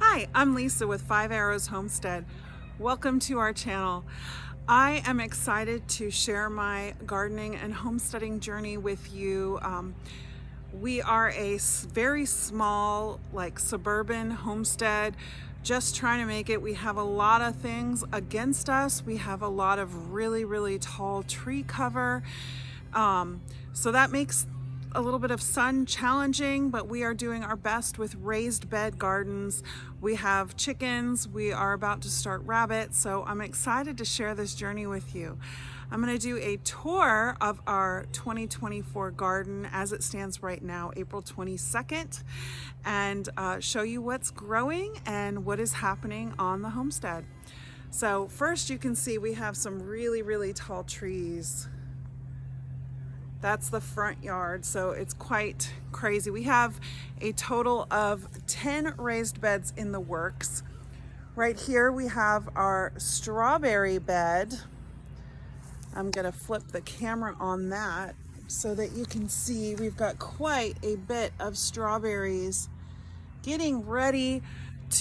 Hi, I'm Lisa with Five Arrows Homestead. Welcome to our channel. I am excited to share my gardening and homesteading journey with you. We are a very small, suburban homestead, just trying to make it. We have a lot of things against us. We have a lot of really tall tree cover. So that makes a little bit of sun challenging, but we are doing our best with raised bed gardens. We have chickens, we are about to start rabbits, so I'm excited to share this journey with you. I'm going to do a tour of our 2024 garden as it stands right now, April 22nd, and show you what's growing and what is happening on the homestead. So first, you can see we have some really tall trees. That's the front yard, so it's quite crazy. We have a total of 10 raised beds in the works. Right here we have our strawberry bed. I'm gonna flip the camera on that so that you can see we've got quite a bit of strawberries getting ready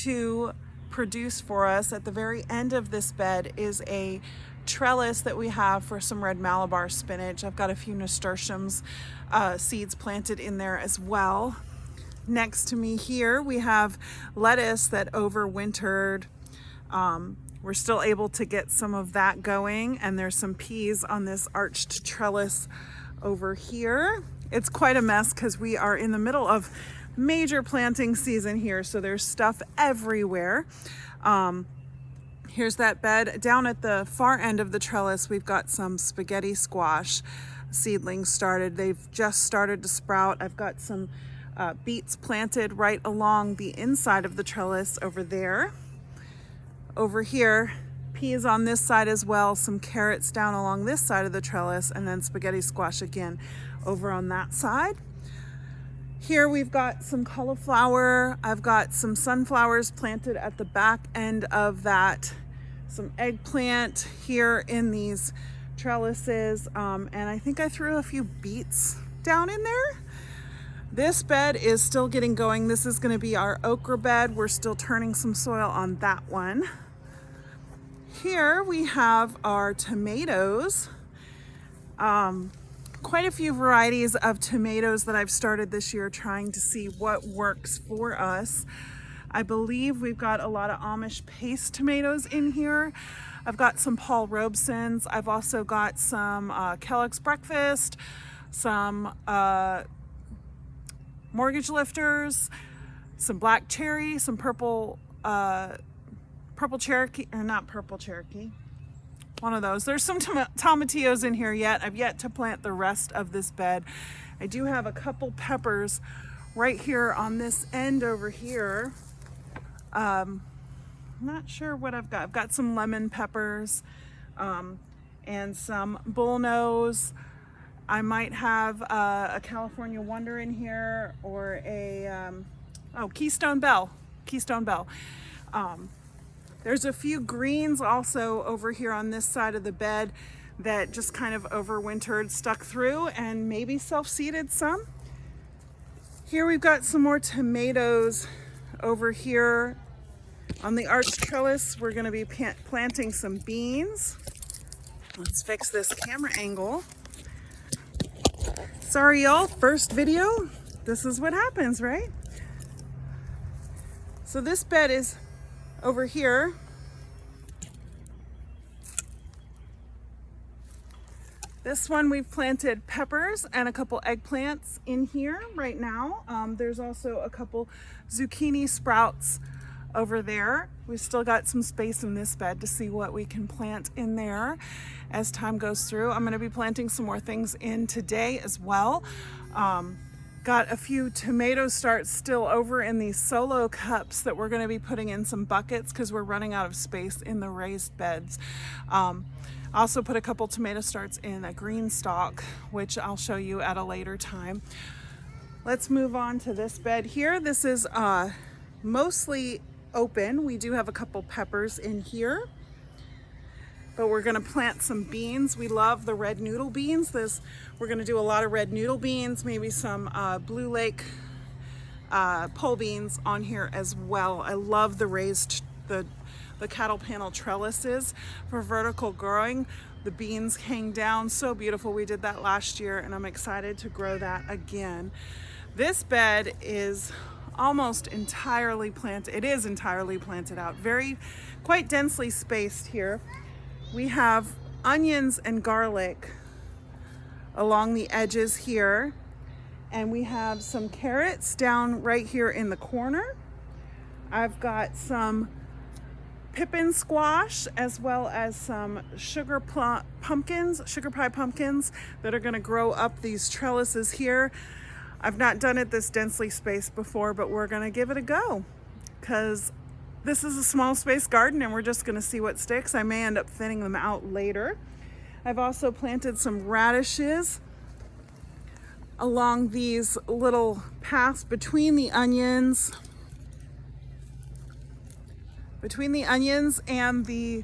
to produce for us. At the very end of this bed is a trellis that we have for some red Malabar spinach. I've got a few nasturtiums seeds planted in there as well. Next to me here we have lettuce that overwintered. We're still able to get some of that going, and there's some peas on this arched trellis over here. It's quite a mess because we are in the middle of major planting season here, so there's stuff everywhere. Here's that bed. Down at the far end of the trellis, we've got some spaghetti squash seedlings started. They've just started to sprout. I've got some beets planted right along the inside of the trellis over there. Over here, peas on this side as well, some carrots down along this side of the trellis, and then spaghetti squash again over on that side. Here we've got some cauliflower. I've got some sunflowers planted at the back end of that. Some eggplant here in these trellises. And I think I threw a few beets down in there. This bed is still getting going. This is going to be our okra bed. We're still turning some soil on that one. Here we have our tomatoes. Quite a few varieties of tomatoes that I've started this year, trying to see what works for us. I believe we've got a lot of Amish paste tomatoes in here. I've got some Paul Robesons. I've also got some Kellogg's Breakfast, some Mortgage Lifters, some black cherry, some purple Cherokee, or not purple Cherokee. One of those. There's some tomatillos in here yet. I've yet to plant the rest of this bed. I do have a couple peppers right here on this end over here. Not sure what I've got. I've got some lemon peppers and some bullnose. I might have a California Wonder in here, or a Keystone Bell. There's a few greens also over here on this side of the bed that just kind of overwintered, stuck through, and maybe self-seeded some. Here we've got some more tomatoes over here on the arched trellis. We're going to be planting some beans. Let's fix this camera angle. Sorry y'all, first video. This is what happens, right? So this bed is over here. This one we've planted peppers and a couple eggplants in here right now. There's also a couple zucchini sprouts over there. We've still got some space in this bed to see what we can plant in there as time goes through. I'm going to be planting some more things in today as well. Got a few tomato starts still over in these solo cups that we're going to be putting in some buckets because we're running out of space in the raised beds. Also put a couple tomato starts in a green stalk, which I'll show you at a later time. Let's move on to this bed here. This is mostly open. We do have a couple peppers in here, but we're going to plant some beans. We love the red noodle beans. We're going to do a lot of red noodle beans, maybe some Blue Lake pole beans on here as well. I love the raised, the cattle panel trellises for vertical growing. The beans hang down so beautiful. We did that last year and I'm excited to grow that again. This bed is almost entirely planted. It is entirely planted out, quite densely spaced here. We have onions and garlic along the edges here, and we have some carrots down right here in the corner. I've got some pippin squash as well as some sugar pie pumpkins that are going to grow up these trellises here. I've not done it this densely spaced before, but we're going to give it a go because this is a small space garden and we're just going to see what sticks. I may end up thinning them out later. I've also planted some radishes along these little paths between the onions and the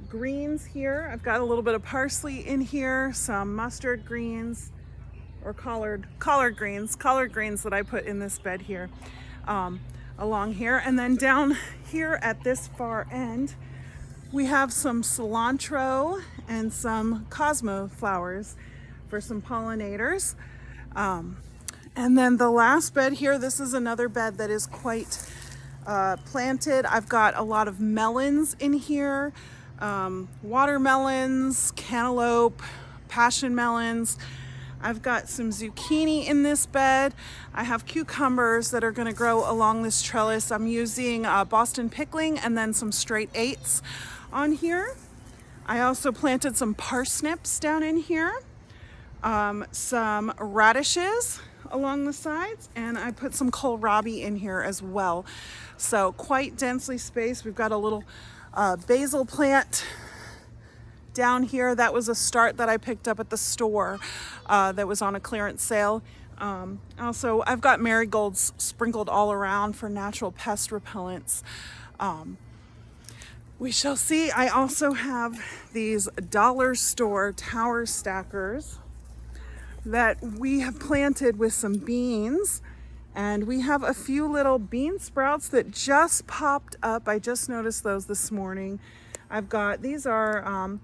greens here. I've got a little bit of parsley in here, some mustard greens or collard greens that I put in this bed here, along here. And then down here at this far end, we have some cilantro and some cosmo flowers for some pollinators. And then the last bed here, this is another bed that is quite planted. I've got a lot of melons in here, watermelons, cantaloupe, passion melons. I've got some zucchini in this bed. I have cucumbers that are going to grow along this trellis. I'm using Boston pickling and then some straight 8s on here. I also planted some parsnips down in here, some radishes along the sides, and I put some kohlrabi in here as well. So quite densely spaced. We've got a little basil plant down here. That was a start that I picked up at the store that was on a clearance sale. Also, I've got marigolds sprinkled all around for natural pest repellents. We shall see. I also have these dollar store tower stackers that we have planted with some beans, and we have a few little bean sprouts that just popped up. I just noticed those this morning. I've got, these are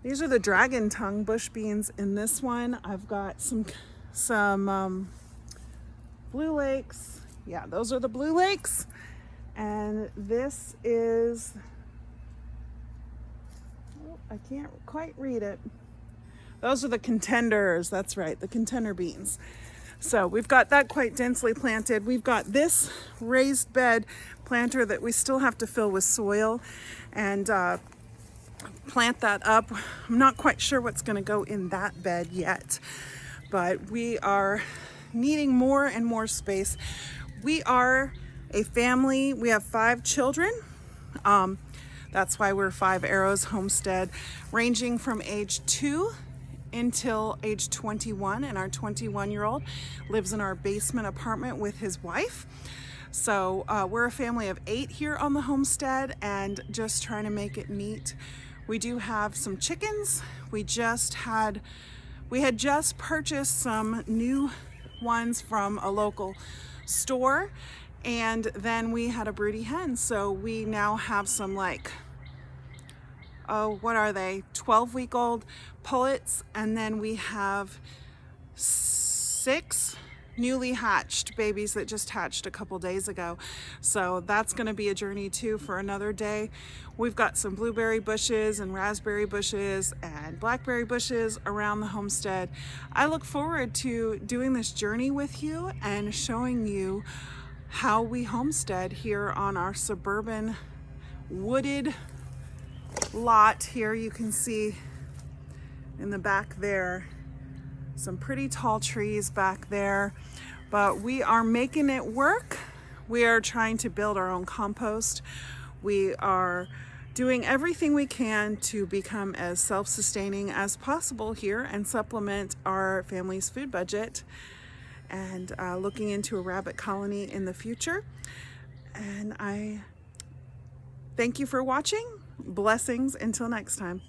the dragon tongue bush beans in this one. I've got some Blue Lakes. Yeah, those are the Blue Lakes. And this is, oh, I can't quite read it. Those are the contenders. That's right, the contender beans. So we've got that quite densely planted. We've got this raised bed planter that we still have to fill with soil and plant that up. I'm not quite sure what's going to go in that bed yet, but we are needing more and more space. We are a family. We have 5 children. That's why we're Five Arrows Homestead, ranging from age 2 until age 21, and our 21-year-old lives in our basement apartment with his wife. So we're a family of 8 here on the homestead and just trying to make it neat. We do have some chickens. We had just purchased some new ones from a local store, and then we had a broody hen. So we now have some, like, oh, what are they? 12-week-old pullets, and then we have 6 newly hatched babies that just hatched a couple days ago. So that's going to be a journey too for another day. We've got some blueberry bushes and raspberry bushes and blackberry bushes around the homestead. I look forward to doing this journey with you and showing you how we homestead here on our suburban wooded lot. Here you can see in the back there some pretty tall trees back there, but we are making it work. We are trying to build our own compost. We are doing everything we can to become as self-sustaining as possible here and supplement our family's food budget, and looking into a rabbit colony in the future. And I thank you for watching. Blessings until next time.